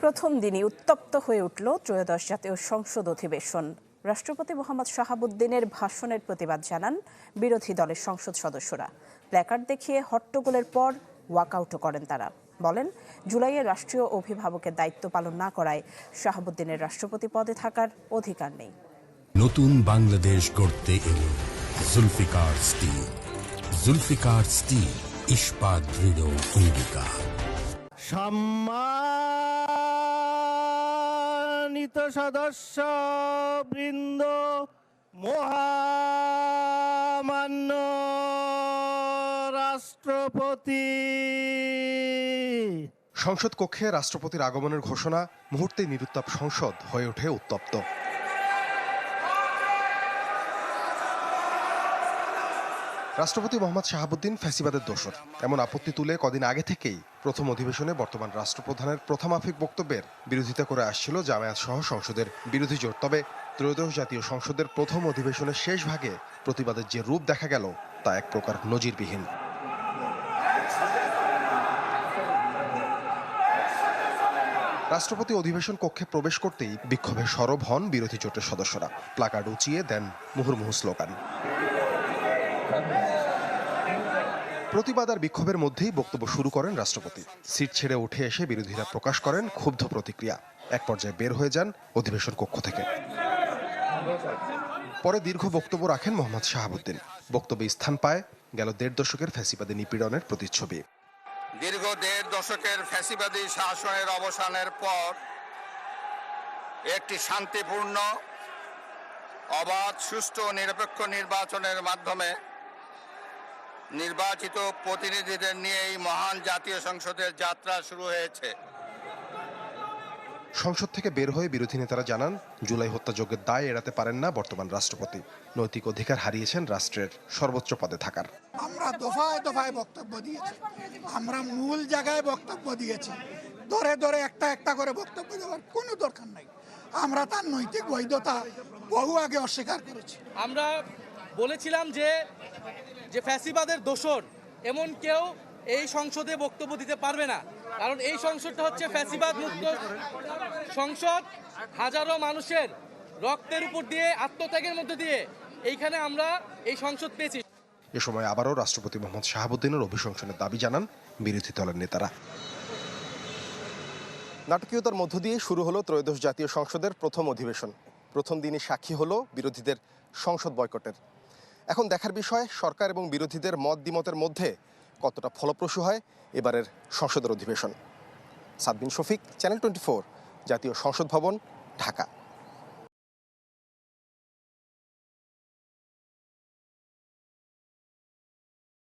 প্রথম দিনই উত্তপ্ত হয়ে উঠল ত্রয়োদশ জাতীয় সংসদ অধিবেশন। রাষ্ট্রপতি মোহাম্মদ শাহাবুদ্দিনের ভাষণের প্রতিবাদ জানান বিরোধী দলের সংসদ সদস্যরা। প্ল্যাকার্ড দেখিয়ে হট্টগোলের পর ওয়াকআউটও করেন তারা। বলেন, জুলাইয়ে রাষ্ট্রীয় অভিভাবকের দায়িত্ব পালন না করায় শাহাবুদ্দিনের রাষ্ট্রপতি পদে থাকার অধিকার নেই। নতুন বাংলাদেশ গড়তে এলো জুলফিকার স্টিল। জুলফিকার স্টিল, ইস্পাত দৃঢ় অঙ্গীকার। সম্মানিত সদস্য বৃন্দ, মহামান্য রাষ্ট্রপতি। সংসদ কক্ষে রাষ্ট্রপতির আগমনের ঘোষণা, মুহূর্তে নিরুত্তাপ সংসদ হয়ে ওঠে উত্তপ্ত। রাষ্ট্রপতি মোহাম্মদ শাহাবুদ্দিন ফ্যাসিবাদের দোসর এমন আপত্তি তুলে কদিন আগে থেকেই প্রথম অধিবেশনে বর্তমান রাষ্ট্রপ্রধানের প্রথমাফিক বক্তব্যের বিরোধিতা করে আসছিল জামায়াত সহ সংসদের বিরোধী জোট। তবে ত্রয়োদশ জাতীয় সংসদের প্রথম অধিবেশনের শেষ ভাগে প্রতিবাদের যে রূপ দেখা গেল তা এক প্রকার নজিরবিহীন। রাষ্ট্রপতি অধিবেশন কক্ষে প্রবেশ করতেই বিক্ষোভে সরব হন বিরোধী জোটের সদস্যরা। প্লাকার্ড উঁচিয়ে দেন মুহুর্মুহু স্লোগান। প্রতিবাদ আর বিক্ষোভের মধ্যেই বক্তব্য শুরু করেন রাষ্ট্রপতি। সিট ছেড়ে উঠে এসে বিরোধীরা প্রকাশ করেন ক্ষুব্ধ প্রতিক্রিয়া। এক পর্যায়ে বের হয়ে যান অধিবেশন কক্ষ থেকে। পরে দীর্ঘ বক্তব্য রাখেন মোহাম্মদ শাহাবুদ্দিন। বক্তব্যে স্থান পায় গেল ১.৫ দশকের ফ্যাসিবাদী নিপীড়নের প্রতিচ্ছবি। দীর্ঘ ১.৫ দশকের ফ্যাসিবাদী শাসনের অবসানের পর একটি শান্তিপূর্ণ, অবাধ, সুষ্ঠু ও নিরপেক্ষ নির্বাচনের মাধ্যমে নির্বাচিত প্রতিনিধিদের নিয়ে এই মহান জাতীয় সংসদের যাত্রা শুরু হয়েছে। সংসদ থেকে বের হয়ে বিরোধী নেতারা জানান, জুলাই হত্যাযজ্ঞের দায় এড়াতে পারেন না বর্তমান রাষ্ট্রপতি। নৈতিক অধিকার হারিয়েছেন রাষ্ট্রের সর্বোচ্চ পদে থাকার। আমরা দফায় দফায় বক্তব্য দিয়েছি, আমরা মূল জায়গায় বক্তব্য দিয়েছি। ধরে ধরে একটা একটা করে বক্তব্য দেওয়ার কোনো দরকার নাই। আমরা তার নৈতিক বৈধতা বহু আগে অস্বীকার করেছি। আমরা বলেছিলাম যে ফ্যাসিবাদের দোসর এমন কেউ এই সংসদে বক্তব্য দিতে পারবে না, কারণ এই সংসদটা হচ্ছে ফ্যাসিবাদ মুক্ত সংসদ। হাজারো মানুষের রক্তের উপর দিয়ে, আত্মত্যাগের মধ্যে দিয়ে এইখানে আমরা এই সংসদ পেয়েছি। এ সময় আবারও রাষ্ট্রপতি মোহাম্মদ শাহাবুদ্দিনের অভিশংসনের দাবি জানান বিরোধী দলের নেতারা। নাটকীয়তার মধ্য দিয়ে শুরু হলো ত্রয়োদশ জাতীয় সংসদের প্রথম অধিবেশন। প্রথম দিনই সাক্ষী হলো বিরোধীদের সংসদ বয়কটের। এখন দেখার বিষয়, সরকার এবং বিরোধীদের মত দ্বিমতের মধ্যে কতটা ফলপ্রসূ হয় এবারের সংসদের অধিবেশন। সাদবিন শফিক, চ্যানেল 24, জাতীয় সংসদ ভবন, ঢাকা।